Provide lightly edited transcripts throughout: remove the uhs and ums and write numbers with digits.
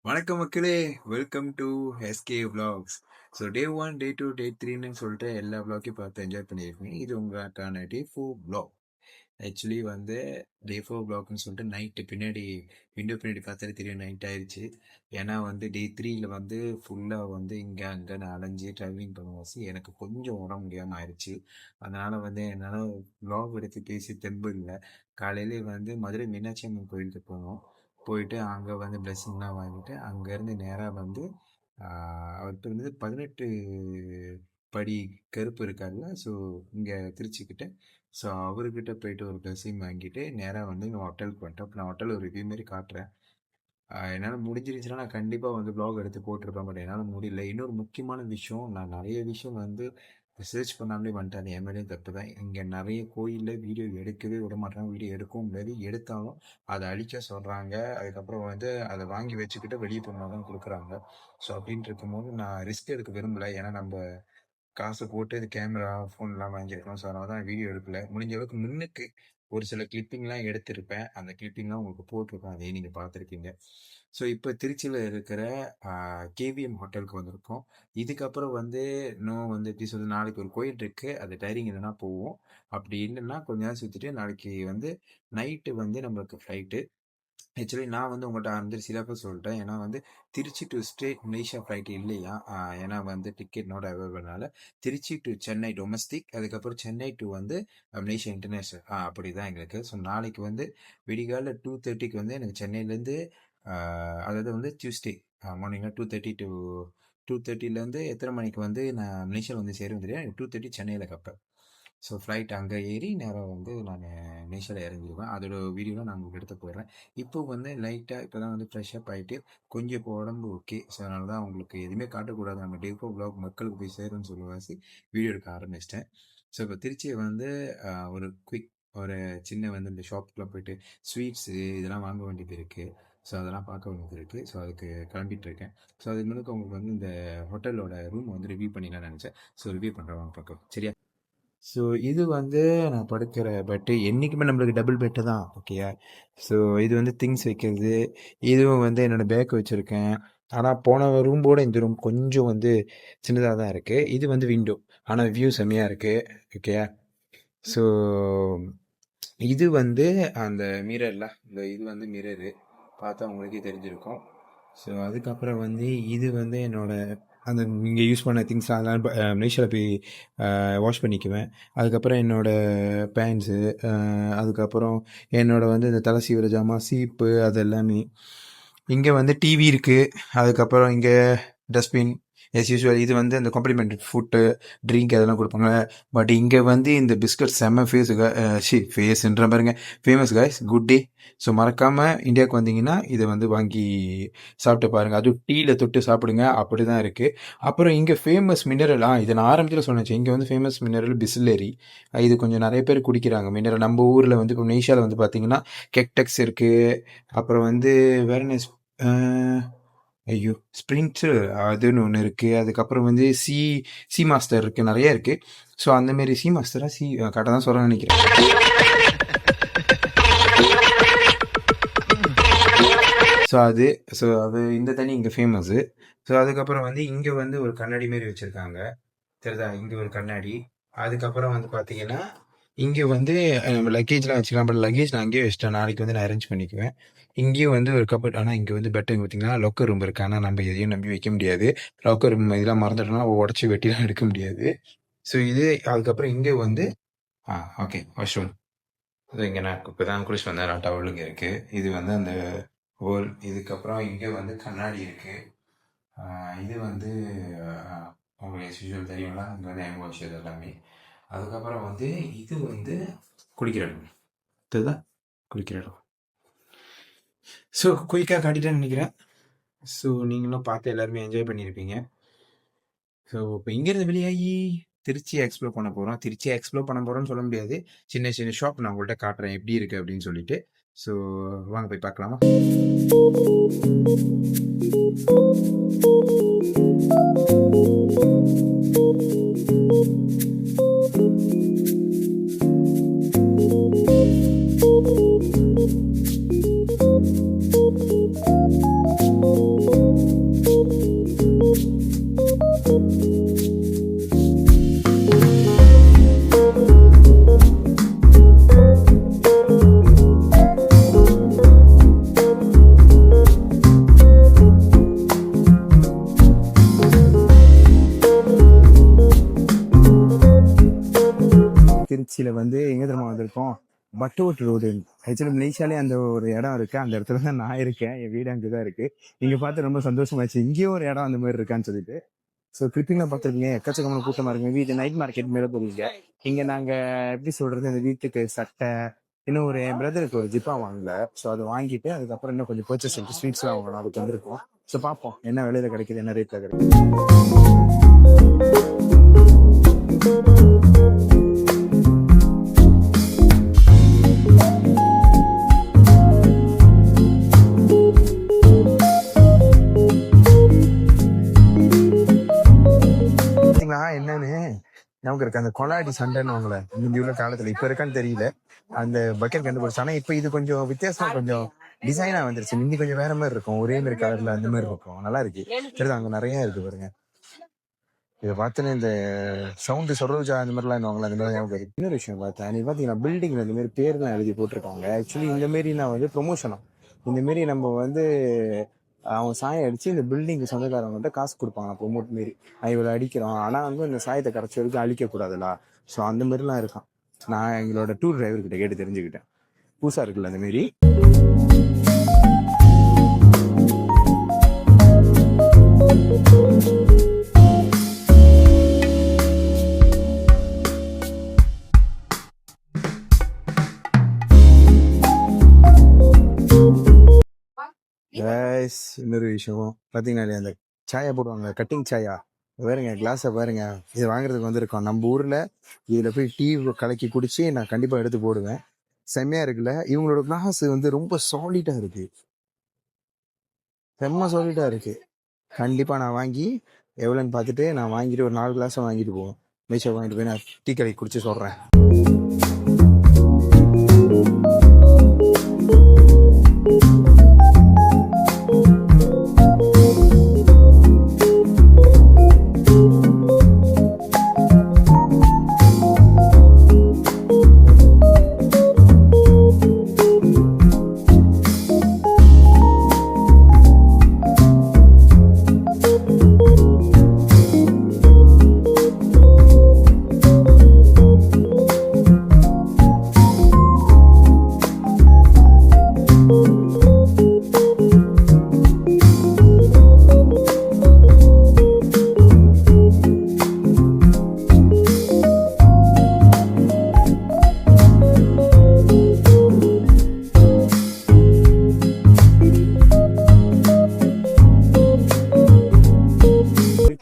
வணக்கம் மக்களே, welcome to SK vlogs. So day 1, டே 2, டே 3ன்னு சொல்லிட்டு எல்லா vlogகையும் பார்த்து என்ஜாய் பண்ணியிருக்கீங்க. இது உங்களுக்கான டே 4 vlog. ஆக்சுவலி வந்து டே 4 vlogன்னு சொல்லிட்டு நைட்டு பின்னாடி விண்டோ பின்னாடி பார்த்தாலே தெரியும் நைட் ஆயிடுச்சு. ஏன்னா வந்து டே 3ல வந்து ஃபுல்லாக வந்து இங்கே அங்கே நான் அலைஞ்சி ட்ரைவிங் பண்ணுவாசி எனக்கு கொஞ்சம் உடம்பு முடியாமல் ஆயிடுச்சு. அதனால் வந்து என்னால் vlog எடுத்து பேசி தெம்பு இல்லை. காலையிலே வந்து மதுரை மீனாட்சி அம்மன் கோயிலுக்கு போனோம். போயிட்டு அங்கே வந்து பிளெஸ்ஸிங்லாம் வாங்கிட்டு அங்கேருந்து நேராக வந்து அவர்கிட்ட வந்து 18 படி கருப்பு இருக்கார்ல, ஸோ இங்கே திருச்சிக்கிட்ட. ஸோ அவர்கிட்ட போயிட்டு ஒரு பிளெஸ்ஸிங் வாங்கிட்டு நேராக வந்து இங்கே ஹோட்டலுக்கு வந்துட்டோம். இப்போ நான் ஹோட்டல் ஒரு ரிவ்யூ மாரி காட்டுறேன். என்னால் முடிஞ்சிருச்சுன்னா நான் கண்டிப்பாக வந்து ப்ளாக் எடுத்து போட்டிருப்பேன். பட் என்னால் முடியல. இன்னொரு முக்கியமான விஷயம், நான் நிறைய விஷயம் வந்து ரிசர்ச் பண்ணாமலே வந்துட்டேன். அது என் மேலேயும் தப்பு தான். இங்கே நிறைய கோயிலில் வீடியோ எடுக்கவே விட மாட்டாங்க. வீடியோ எடுக்கவும் முடியாது. எடுத்தாலும் அதை அழிக்க சொல்கிறாங்க. அதுக்கப்புறம் வந்து அதை வாங்கி வச்சுக்கிட்டு வெளியே போனால் தான் கொடுக்குறாங்க. ஸோ அப்படின்ட்டு இருக்கும்போது நான் ரிஸ்க் எடுக்க விரும்பலை. ஏன்னா நம்ம காசு போட்டு இது கேமரா ஃபோன்லாம் வாங்கியிருக்கோம். ஸோ அதனால தான் வீடியோ எடுக்கல. முடிஞ்ச அளவுக்கு முன்னுக்கு ஒரு சில கிளிப்பிங்லாம் எடுத்திருப்பேன். அந்த கிளிப்பிங்லாம் உங்களுக்கு போட்டிருப்பேன். அதையும் நீங்கள் பார்த்துருக்கீங்க. ஸோ இப்போ திருச்சியில் இருக்கிற கேவிஎம் ஹோட்டலுக்கு வந்திருக்கோம். இதுக்கப்புறம் வந்து இன்னும் வந்து எப்படி சொல்றது, நாளைக்கு ஒரு கோயில் இருக்குது. அது டைரிங் இல்லைன்னா போவோம். அப்படி இல்லைன்னா கொஞ்ச நேரம் சுற்றிட்டு நாளைக்கு வந்து நைட்டு வந்து நம்மளுக்கு ஃப்ளைட்டு. ஆக்சுவலி நான் வந்து உங்கள்கிட்ட வந்து சிலபஸ் சொல்லிட்டேன். ஏன்னா வந்து Trichy to straight Malaysia flight இல்லையா. ஏன்னா வந்து டிக்கெட் நோட் அவைலபிள்னால திருச்சி டு சென்னை டொமஸ்டிக், அதுக்கப்புறம் சென்னை டு வந்து மலேசியா இன்டர்நேஷ்னல் அப்படி தான் எங்களுக்கு. ஸோ நாளைக்கு வந்து விடிகால 2:30க்கு வந்து எனக்கு சென்னையிலேருந்து அதாவது வந்து டியூஸ்டே மார்னிங்கில் 2:30 டு 2:30லேருந்து எத்தனை மணிக்கு வந்து நான் மலேசியாவில் வந்து சேரும் தெரியும். 2:30 சென்னையில் கப்பேன். ஸோ ஃப்ளைட் அங்கே ஏறி நேரம் வந்து நான் மலேசியாவில் இறங்கிடுவேன். அதோட வீடியோலாம் நான் உங்களுக்கு எடுத்து போடுறேன். இப்போ வந்து லைட்டாக இப்போ தான் வந்து ஃப்ரெஷ்அப் ஆகிட்டு கொஞ்சம் இப்போ உடம்பு ஓகே. ஸோ அதனால தான் உங்களுக்கு எதுவுமே காட்டக்கூடாது, நம்ம டே 4 vlog மக்களுக்கு போய் சேரும்னு சொல்லுவாசி வீடியோ எடுக்க ஆரம்பிச்சிட்டேன். ஸோ இப்போ திருச்சியை வந்து ஒரு குயிக் ஒரு சின்ன வந்து இந்த ஷாப்புக்குலாம் போயிட்டு ஸ்வீட்ஸு இதெல்லாம் வாங்க வேண்டியது இருக்குது. ஸோ அதெல்லாம் பார்க்க வேண்டியது இருக்குது. ஸோ அதுக்கு கிளம்பிட்டு இருக்கேன். ஸோ அதுக்கு முன்னாடி உங்களுக்கு வந்து இந்த ஹோட்டலோட ரூம் வந்து ரிவ்யூ பண்ணிடலாம்னு நினச்சேன். ஸோ ரிவ்யூ பண்ணுறேன், வாங்க பார்க்கலாம். சரியா? ஸோ இது வந்து நான் படுக்கிற பெட்டு. என்றைக்குமே நம்மளுக்கு டபுள் பெட்டு தான், ஓகேயா. ஸோ இது வந்து திங்ஸ் வைக்கிறது. இதுவும் வந்து என்னோடய பேக் வச்சுருக்கேன். ஆனால் போன ரூம்போட இந்த ரூம் கொஞ்சம் வந்து சின்னதாக தான் இருக்குது. இது வந்து விண்டோ, ஆனால் வியூ செம்மையாக இருக்குது, ஓகேயா. ஸோ இது வந்து அந்த மிரர்லாம், இந்த இது வந்து மிரரு பார்த்தா உங்களுக்கே தெரிஞ்சிருக்கும். ஸோ அதுக்கப்புறம் வந்து இது வந்து என்னோடய அந்த இங்கே யூஸ் பண்ண திங்ஸ் அதெல்லாம் மலேசியாவில் போய் வாஷ் பண்ணிக்குவேன். அதுக்கப்புறம் என்னோடய பேண்ட்ஸு, அதுக்கப்புறம் என்னோடய வந்து இந்த தலை சீவிர ஜாமான், சீப்பு, அது எல்லாமே. இங்கே வந்து டிவி இருக்குது. அதுக்கப்புறம் இங்கே டஸ்ட்பின் எஸ் யூஸ்வல். இது வந்து அந்த காம்ப்ளிமெண்ட் ஃபுட்டு ட்ரிங்க் அதெல்லாம் கொடுப்பாங்க. பட் இங்கே வந்து இந்த பிஸ்கட் செம்ம ஃபேஸ்ன்ற பாருங்க, famous guys, good day. So மறக்காமல் இந்தியாவுக்கு வந்தீங்கன்னா இதை வந்து வாங்கி சாப்பிட்டு பாருங்கள். அதுவும் டீயில் தொட்டு சாப்பிடுங்க, அப்படி தான் இருக்குது. அப்புறம் இங்கே ஃபேமஸ் மினரல், இதை நான் ஆரம்பத்தில் சொன்னேன். இங்கே வந்து ஃபேமஸ் மினரல் பிஸ்லரி. இது கொஞ்சம் நிறைய பேர் குடிக்கிறாங்க மினரல். நம்ம ஊரில் வந்து இப்போ மலேசியாவில் வந்து பார்த்தீங்கன்னா கெக்டெக்ஸ் இருக்குது. அப்புறம் வந்து வேற என்ன, ஐயோ ஸ்ப்ரிண்ட்ஸு அதுன்னு ஒன்று இருக்குது. அதுக்கப்புறம் வந்து சி மாஸ்டர் இருக்குது, நிறைய இருக்குது. ஸோ அந்தமாரி சி மாஸ்டராக கரெக்டாக தான் சொல்கிறேன்னு நினைக்கிறேன். ஸோ அது இந்த தண்ணி இங்கே ஃபேமஸ்ஸு. ஸோ அதுக்கப்புறம் வந்து இங்கே வந்து ஒரு கண்ணாடி மாரி வச்சுருக்காங்க, தெரியுதா, இங்கே ஒரு கண்ணாடி. அதுக்கப்புறம் வந்து பார்த்தீங்கன்னா இங்கே வந்து நம்ம லக்கேஜ்லாம் வச்சுக்கலாம். பட் லக்கேஜ் நான் அங்கேயே வச்சுட்டேன், நாளைக்கு வந்து நான் அரேஞ்ச் பண்ணிக்குவேன். இங்கேயும் வந்து ஒரு கப்பட், ஆனால் இங்கே வந்து பெட்டர் பார்த்தீங்கன்னா லாக்கர் ரூம் இருக்குது. ஆனால் நம்ம எதையும் நம்பி வைக்க முடியாது. லாக்கர் ரூம் இதெல்லாம் மறந்துட்டோம்னா உடச்சி வெட்டிலாம் எடுக்க முடியாது. ஸோ இது அதுக்கப்புறம் இங்கே வந்து ஓகே வாஷ்ரூம். அது இங்கே நான் இப்போ தான் குளிச்சு வந்தேன், டவல் இங்கே இருக்குது. இது வந்து அந்த ஹோல். இதுக்கப்புறம் இங்கே வந்து கண்ணாடி இருக்குது. இது வந்து உங்களுக்கு யூஸ்வல் தெரியும்ல, இங்கே வந்து ஹேண்ட் வாஷ் இது எல்லாமே. அதுக்கப்புறம் வந்து இது வந்து குளிக்கிற இடம், தெரியுதா, குளிக்கிற இடம். ஸோ குயிக்காக காட்டிட்டேன்னு நினைக்கிறேன். ஸோ நீங்களும் பார்த்து எல்லாருமே என்ஜாய் பண்ணியிருப்பீங்க. ஸோ இப்போ இங்கேருந்து வெளியாகி திருச்சியை எக்ஸ்ப்ளோர் பண்ண போகிறோம். திருச்சியை எக்ஸ்ப்ளோர் பண்ண போகிறோம்னு சொல்ல முடியாது, சின்ன சின்ன ஷாப் நான் உங்கள்கிட்ட காட்டுறேன் எப்படி இருக்குது அப்படின்னு சொல்லிட்டு. ஸோ வாங்க போய் பார்க்கலாமா. திருச்சியில் வந்து எங்கே தெரியுமா வந்திருக்கோம், பட்டோட் ரோடு. ஆக்சுவலி மலேசியாலே அந்த ஒரு இடம் இருக்குது, அந்த இடத்துல தான் நான் இருக்கேன், என் வீடு அங்கே தான் இருக்குது. இங்கே பார்த்து ரொம்ப சந்தோஷமாச்சு, இங்கேயும் ஒரு இடம் அந்த மாதிரி இருக்கான்னு சொல்லிட்டு. ஸோ கிளிப்பிங்கில் பார்த்துருக்கீங்க, எக்கச்சக்கமான கூட்டமாக இருக்குங்க. வீட்டு நைட் மார்க்கெட் மேலே போவீங்க. இங்கே நாங்கள் எப்படி சொல்கிறது, இந்த வீட்டுக்கு சட்டை, இன்னும் ஒரு என் பிரதருக்கு ஒரு ஜிப்பா வாங்கல. ஸோ அதை வாங்கிட்டு அதுக்கப்புறம் இன்னும் கொஞ்சம் பர்ச்சேஸ் பண்ணிட்டு ஸ்வீட்ஸ்லாம் வாங்கணும், அதுக்கு வந்திருக்கோம். ஸோ பார்ப்போம் என்ன விலையில கிடைக்குது, என்ன ரேட்டில் கிடைக்குது. என்னன்னு நமக்கு இருக்கு அந்த கொலாடி சண்டைன்னு வாங்கல, முந்தி உள்ள காலத்துல, இப்ப இருக்கான்னு தெரியல, அந்த பக்கெட் கண்டுபிடிச்சு. ஆனா இப்ப இது கொஞ்சம் வித்தியாசமா, கொஞ்சம் டிசைனா வந்துருச்சு. முந்தி கொஞ்சம் வேற மாதிரி இருக்கும், ஒரே மாதிரி கலர்ல அந்த மாதிரி இருக்கும், நல்லா இருக்கு. சரி, அங்க நிறைய இருக்கு பாருங்க. இதை பார்த்துன்னு இந்த சவுண்டு சரோஜா அந்த மாதிரிலாம் வாங்கலாம், அந்த மாதிரி ஞாபகம் இருக்கு. இன்னொரு விஷயம் பார்த்தேன், நீ பார்த்தீங்கன்னா பில்டிங்ல இந்த மாதிரி பேர்லாம் எழுதி போட்டிருக்காங்க. ஆக்சுவலி இந்த மாரி நான் வந்து ப்ரொமோஷனா, இந்த மாரி நம்ம வந்து அவங்க சாயம் அடிச்சு இந்த பில்டிங் சொந்தக்காரவங்கள்ட்ட காசு கொடுப்பாங்க ப்ரொமோட் மாரி. இவ்வளோ அடிக்கிறோம், ஆனால் வந்து இந்த சாயத்தை கரைச்சி வரைக்கும் அழிக்கக்கூடாதுல்ல. ஸோ அந்த மாதிரிலாம் இருக்கான். நான் எங்களோட டூர் டிரைவர்கிட்ட கேட்டு தெரிஞ்சுக்கிட்டேன். புதுசாக இருக்குல்ல அந்த மாரி. இன்னொரு விஷயம் பார்த்தீங்கன்னா, அந்த சாயா போடுவாங்க, கட்டிங் சாயா பாருங்க, கிளாஸை பாருங்க. இதை வாங்குறதுக்கு வந்திருக்கோம். நம்ம ஊரில் இதில் போய் டீ கலக்கி குடிச்சு நான் கண்டிப்பாக எடுத்து போடுவேன். செம்மையாக இருக்குல்ல. இவங்களோட கிளாஸ் வந்து ரொம்ப சாலிடாக இருக்கு, செம்ம சாலிடாக இருக்கு. கண்டிப்பாக நான் வாங்கி எவ்வளோன்னு பார்த்துட்டு நான் வாங்கிட்டு ஒரு 4 கிளாஸை வாங்கிட்டு போவோம். மேய்ச்சல் வாங்கிட்டு போய் நான் டீ கலக்கி குடிச்சு சொல்கிறேன்.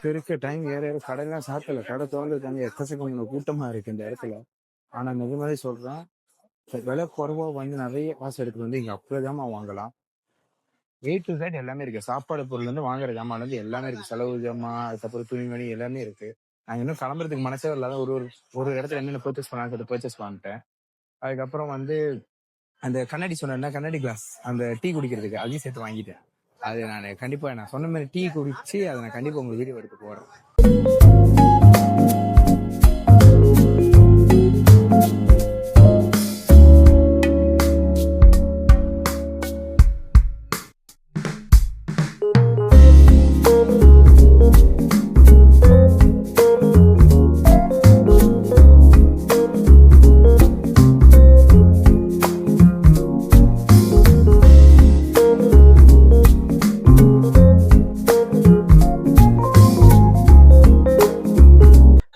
இருக்க டைம் ஏற கடையெல்லாம் சாப்பிடல, கடை திறந்துருக்காங்க, எக்கச்சக்கமான கூட்டமா இருக்கு இந்த இடத்துல. ஆனா நிஜமாவே சொல்றேன், விலை குறைவா வந்து நிறைய காசு எடுத்து வந்து இங்க அப்படியேதாம்மா வாங்கலாம். A to Z எல்லாமே இருக்கு, சாப்பாடு பொருள் இருந்து வாங்குற ஜாமான் வந்து எல்லாமே இருக்கு, செலவு ஜாமான், அதுக்கப்புறம் துணிமணி எல்லாமே இருக்கு. நாங்க இன்னும் கிளம்புறதுக்கு மனசே இல்லாத ஒரு ஒரு இடத்துல என்னென்ன பர்ச்சேஸ் பண்ணலாம்னு பர்ச்சேஸ் பண்ணிட்டேன். அதுக்கப்புறம் வந்து அந்த கண்ணாடி சொன்னேன்னா, கண்ணாடி கிளாஸ், அந்த டீ குடிக்கிறதுக்கு அதையும் சேர்த்து வாங்கிட்டேன். அது நான் கண்டிப்பா நான் சொன்ன மாதிரி டீ குடிச்சு அதை நான் கண்டிப்பா உங்களுக்கு வீடியோ எடுத்து போடுறேன்.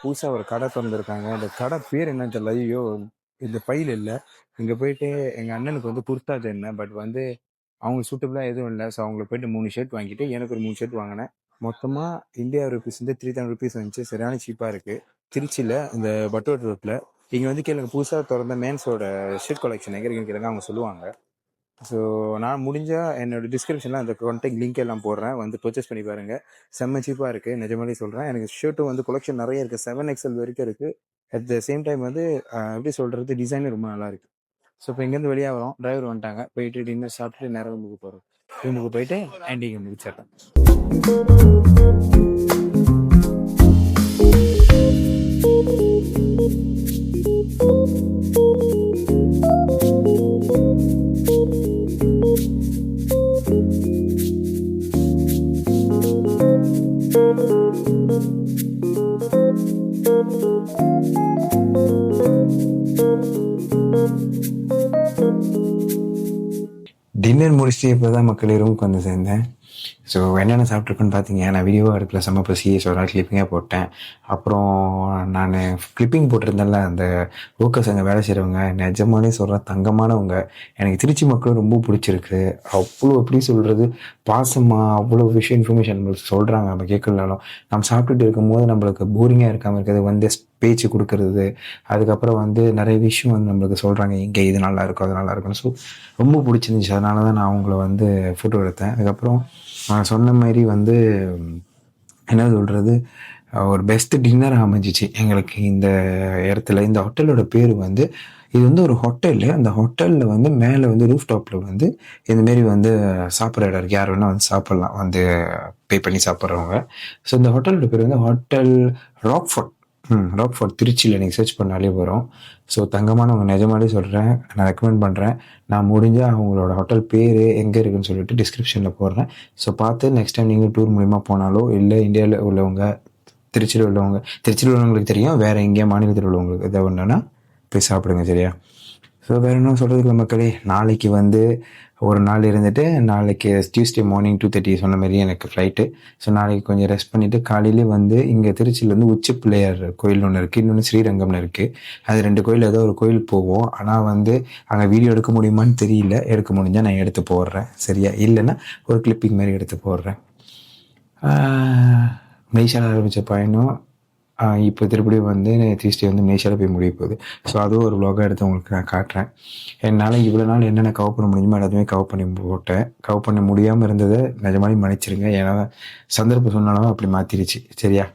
புதுசாக ஒரு கடை திறந்துருக்காங்க. அந்த கடை பேர் என்னன்னு தெரியல. ஐயோ, இந்த பையில் இல்லை. இங்கே போயிட்டு எங்கள் அண்ணனுக்கு வந்து குர்த்தா தேடினேன், பட் வந்து அவங்க சூட்டபுளாக எதுவும் இல்லை. ஸோ அவங்களுக்கு போயிட்டு 3 ஷர்ட் வாங்கிட்டு எனக்கு ஒரு 3 ஷர்ட் வாங்கினேன். மொத்தமாக இந்தியா ருபீஸ் வந்து 3000 ருபீஸ் வந்துச்சு. சரியான சீப்பாக இருக்குது. திருச்சியில் இந்த பட்டோட் ரோட்டில் இங்கே வந்து கேளுங்க, புதுசாக திறந்த மேன்ஸோட ஷர்ட் கலெக்ஷன் எங்கே இருக்குன்னு கேளுங்க, அவங்க சொல்லுவாங்க. ஸோ நான் முடிஞ்சால் என்னோட டிஸ்கிரிப்ஷனில் அந்த கான்டாக்ட் லிங்க் எல்லாம் போடுறேன், வந்து பர்ச்சேஸ் பண்ணி பாருங்கள். செம்ம சீப்பாக இருக்குது, நிஜமாலே சொல்கிறேன். எனக்கு ஷர்ட்டும் வந்து கொலெக்ஷன் நிறைய இருக்குது, 7XL வரைக்கும் இருக்குது. அட் த சேம் டைம் வந்து எப்படி சொல்கிறது, டிசைனும் ரொம்ப நல்லா இருக்குது. ஸோ இப்போ இங்கேருந்து வெளியாக வரோம், டிரைவர் வந்துட்டாங்க. போயிட்டு டின்னர் சாப்பிட்டுட்டு நேரம் ரூமுக்கு போகிறோம். ரூமுக்கு போயிட்டு ஆண்டிங்க முடிச்சிடுறேன். டின்னர் முடிச்சுட்டு இப்போ தான் மக்களே ரூமுக்கு வந்து சேர்ந்தேன். ஸோ என்னென்ன சாப்பிட்ருக்குன்னு பார்த்தீங்க, நான் வீடியோவாக எடுக்கல, செம்ம பசி. ஸோ அதனால் கிளிப்பிங்காக போட்டேன். அப்புறம் நான் கிளிப்பிங் போட்டிருந்தேன்ல, அந்த ஊக்கஸ் அங்கே வேலை செய்கிறவங்க நிஜமானே சொல்கிறேன், தங்கமானவங்க. எனக்கு திருச்சி மக்களும் ரொம்ப பிடிச்சிருக்கு. அவ்வளோ எப்படி சொல்கிறது, பாசமாக அவ்வளோ விஷயம் இன்ஃபர்மேஷன் நம்மளுக்கு சொல்கிறாங்க. நம்ம கேட்கலனாலும் நம்ம சாப்பிட்டுட்டு இருக்கும்போது நம்மளுக்கு போரிங்காக இருக்காமல் இருக்கிறது வந்து பேச்சு கொடுக்கறது. அதுக்கப்புறம் வந்து நிறைய விஷயம் வந்து நம்மளுக்கு சொல்கிறாங்க, இங்கே இது நல்லா இருக்கும் அது நல்லா இருக்கும்னு. ஸோ ரொம்ப பிடிச்சிருந்துச்சி. அதனால தான் நான் அவங்கள வந்து ஃபோட்டோ எடுத்தேன். அதுக்கப்புறம் நான் சொன்ன மாதிரி வந்து என்ன சொல்கிறது, ஒரு பெஸ்ட் டின்னர் அமைஞ்சிச்சு எங்களுக்கு இந்த இடத்துல. இந்த ஹோட்டலோட பேர் வந்து, இது வந்து ஒரு ஹோட்டலு. அந்த ஹோட்டலில் வந்து மேலே வந்து ரூஃப் டாப்பில் வந்து இந்தமாரி வந்து சாப்பிட்ற இடம் இருக்குது. யார் வேணால் வந்து சாப்பிட்லாம், வந்து பே பண்ணி சாப்பிட்றவங்க. ஸோ இந்த ஹோட்டலோட பேர் வந்து ஹோட்டல் ராக்ஃபோர்ட். ராக்ஃபோர்ட் திருச்சியில் நீங்கள் சர்ச் பண்ணாலே வரும். ஸோ தங்கமானவங்க, நிஜமாலே சொல்கிறேன், நான் ரெக்கமெண்ட் பண்ணுறேன். நான் முடிஞ்சால் அவங்களோட ஹோட்டல் பேர் எங்கே இருக்குதுன்னு சொல்லிட்டு டிஸ்கிரிப்ஷனில் போடுறேன். ஸோ பார்த்து நெக்ஸ்ட் டைம் நீங்கள் டூர் மூலிமா போனாலோ, இல்லை இந்தியாவில் உள்ளவங்க, திருச்சியில் உள்ளவங்களுக்கு தெரியும், வேறு எங்கேயா மாநிலத்தில் உள்ளவங்களுக்கு எதாவது ஒன்றுன்னா போய் சாப்பிடுங்க, சரியா? ஸோ வேறு என்ன சொல்கிறதுக்கு மக்களே, நாளைக்கு வந்து ஒரு நாள் இருந்துட்டு, நாளைக்கு டியூஸ்டே மார்னிங் 2:30 சொன்ன மாதிரி எனக்கு ஃப்ளைட்டு. ஸோ நாளைக்கு கொஞ்சம் ரெஸ்ட் பண்ணிவிட்டு காலையிலே வந்து இங்கே திருச்சியில் வந்து உச்சி பிள்ளையார் கோயில் ஒன்று இருக்குது, இன்னொன்று ஸ்ரீரங்கம்னு இருக்குது. அது 2 கோயில் ஏதோ ஒரு கோயில் போவோம். ஆனால் வந்து அங்கே வீடியோ எடுக்க முடியுமான்னு தெரியல. எடுக்க முடிஞ்சால் நான் எடுத்து போடுறேன், சரியா? இல்லைன்னா ஒரு கிளிப்பிங் மாதிரி எடுத்து போடுறேன். மலேசியாவில் ஆரம்பித்த பயணம் இப்போ திருப்படியும் வந்து டியூஸ்டே வந்து மலேசியாவில் போய் முடிய போகுது. ஸோ அதுவும் ஒரு vlog-ஆ எடுத்து உங்களுக்கு நான் காட்டுறேன். என்னால் இவ்வளோ நாள் என்னென்ன கவர் பண்ண முடியுமோ எல்லாத்தையுமே கவர் பண்ணி போட்டேன். கவர் பண்ண முடியாமல் இருந்ததை நிஜமாலே மன்னிச்சிருங்க. ஏன்னா சந்தர்ப்ப சூழ்நிலை அப்படி மாற்றிருச்சு, சரியா?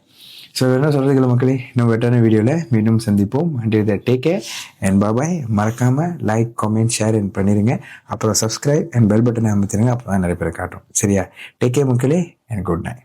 ஸோ என்ன சொல்கிறதுக்கு மக்களே, இன்னும் பெட்டரான வீடியோவில் மீண்டும் சந்திப்போம். Until that take care and பாய். மறக்காமல் லைக், கமெண்ட், ஷேர் பண்ணிடுங்க. அப்புறம் சப்ஸ்கிரைப் அண்ட் பெல் பட்டனை அமைச்சிருங்க. அப்போ தான் நிறைய பேரை காட்டும், சரியா? டேக் கேர் மக்களே அண்ட் குட் நைட்.